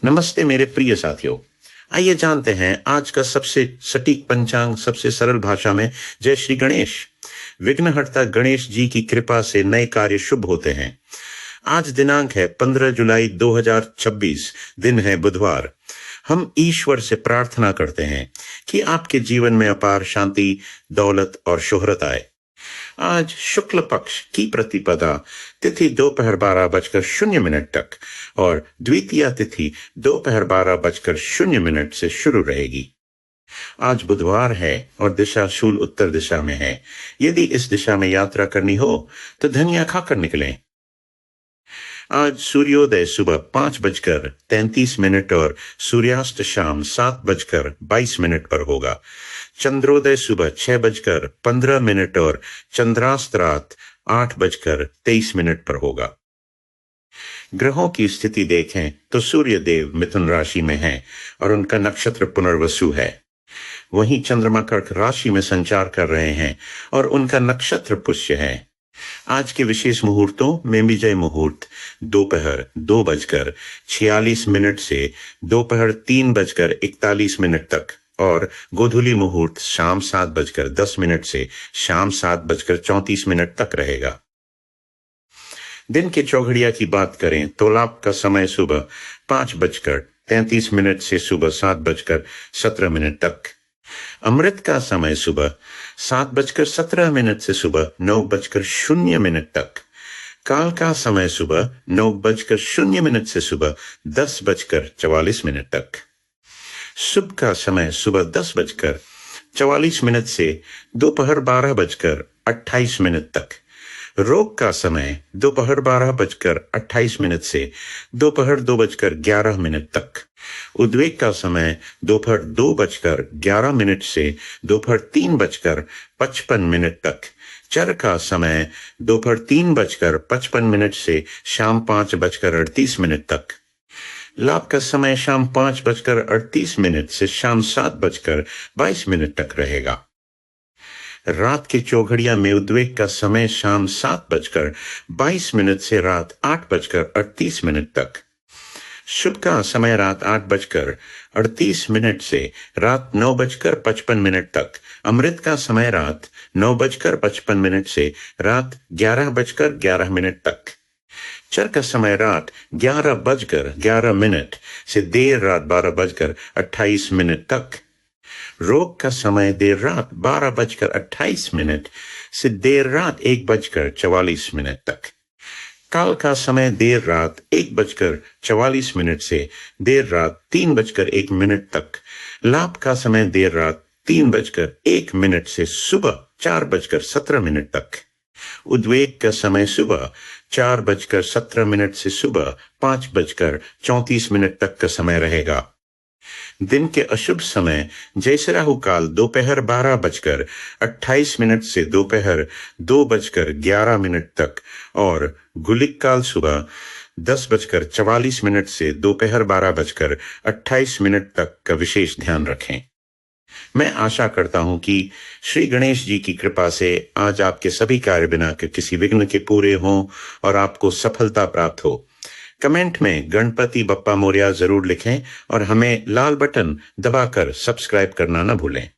नमस्ते मेरे प्रिय साथियों। आइए जानते हैं आज का सबसे सटीक पंचांग सबसे सरल भाषा में। जय श्री गणेश। विघ्नहर्ता गणेश जी की कृपा से नए कार्य शुभ होते हैं। आज दिनांक है 15 जुलाई 2026। दिन है बुधवार। हम ईश्वर से प्रार्थना करते हैं कि आपके जीवन में अपार शांति, दौलत और शोहरत आए। आज शुक्ल पक्ष की प्रतिपदा तिथि दोपहर 12:00 तक और द्वितीया तिथि दोपहर 12:00 से शुरू रहेगी। आज बुधवार है और दिशा शूल उत्तर दिशा में है। यदि इस दिशा में यात्रा करनी हो तो धनिया खाकर निकलें। आज सूर्योदय सुबह 5:33 और सूर्यास्त शाम 7:22 पर होगा। चंद्रोदय सुबह 6:15 और चंद्रास्त रात 8:23 पर होगा। ग्रहों की स्थिति देखें तो सूर्य देव मिथुन राशि में हैं और उनका नक्षत्र पुनर्वसु है। वहीं चंद्रमा कर्क राशि में संचार कर रहे हैं और उनका नक्षत्र पुष्य है। आज के विशेष मुहूर्तों में विजय मुहूर्त दोपहर 2:46 से दोपहर 3:41 तक और गोधूली मुहूर्त शाम 7:10 से शाम 7:34 तक रहेगा। दिन के चौघड़िया की बात करें तो लाभ का समय सुबह 5:33 से सुबह 7:17 तक। अमृत का समय सुबह 7:17 से सुबह 9:00 तक। काल का समय सुबह 9:00 से सुबह 10:44 तक। शुभ का समय सुबह 10:44 से दोपहर 12:28 तक। रोग का समय दोपहर 12:28 से दोपहर 2:11 तक। उद्वेग का समय दोपहर 2:11 से दोपहर 3:55 तक। चर का समय दोपहर 3:55 से शाम 5:38 तक। लाभ का समय शाम 5:38 से शाम 7:22 तक रहेगा। रात के चौघड़िया में उद्वेग का समय शाम 7:22 से रात 8:38 तक। शुभ का समय रात 8:38 से रात 9:55 तक। अमृत का समय रात 9:55 से रात 11:11 तक। चर का समय रात 11:11 से देर रात 12:28 तक। रोग का समय देर रात 12:28 से देर रात 1:44 तक। काल का समय देर रात 1:44 से देर रात 3:01 तक। लाभ का समय देर रात 3:01 से सुबह 4:17 तक। उद्वेग का समय सुबह 4:17 से सुबह 5:34 तक का समय रहेगा। दिन के अशुभ समय जैसे राहु काल दोपहर 12:28 से दोपहर 2:11 तक और गुलिक काल सुबह 10:44 से दोपहर 12:28 तक का विशेष ध्यान रखें। मैं आशा करता हूं कि श्री गणेश जी की कृपा से आज आपके सभी कार्य बिना के किसी विघ्न के पूरे हों और आपको सफलता प्राप्त हो। कमेंट में गणपति बप्पा मोरया जरूर लिखें और हमें लाल बटन दबाकर सब्सक्राइब करना न भूलें।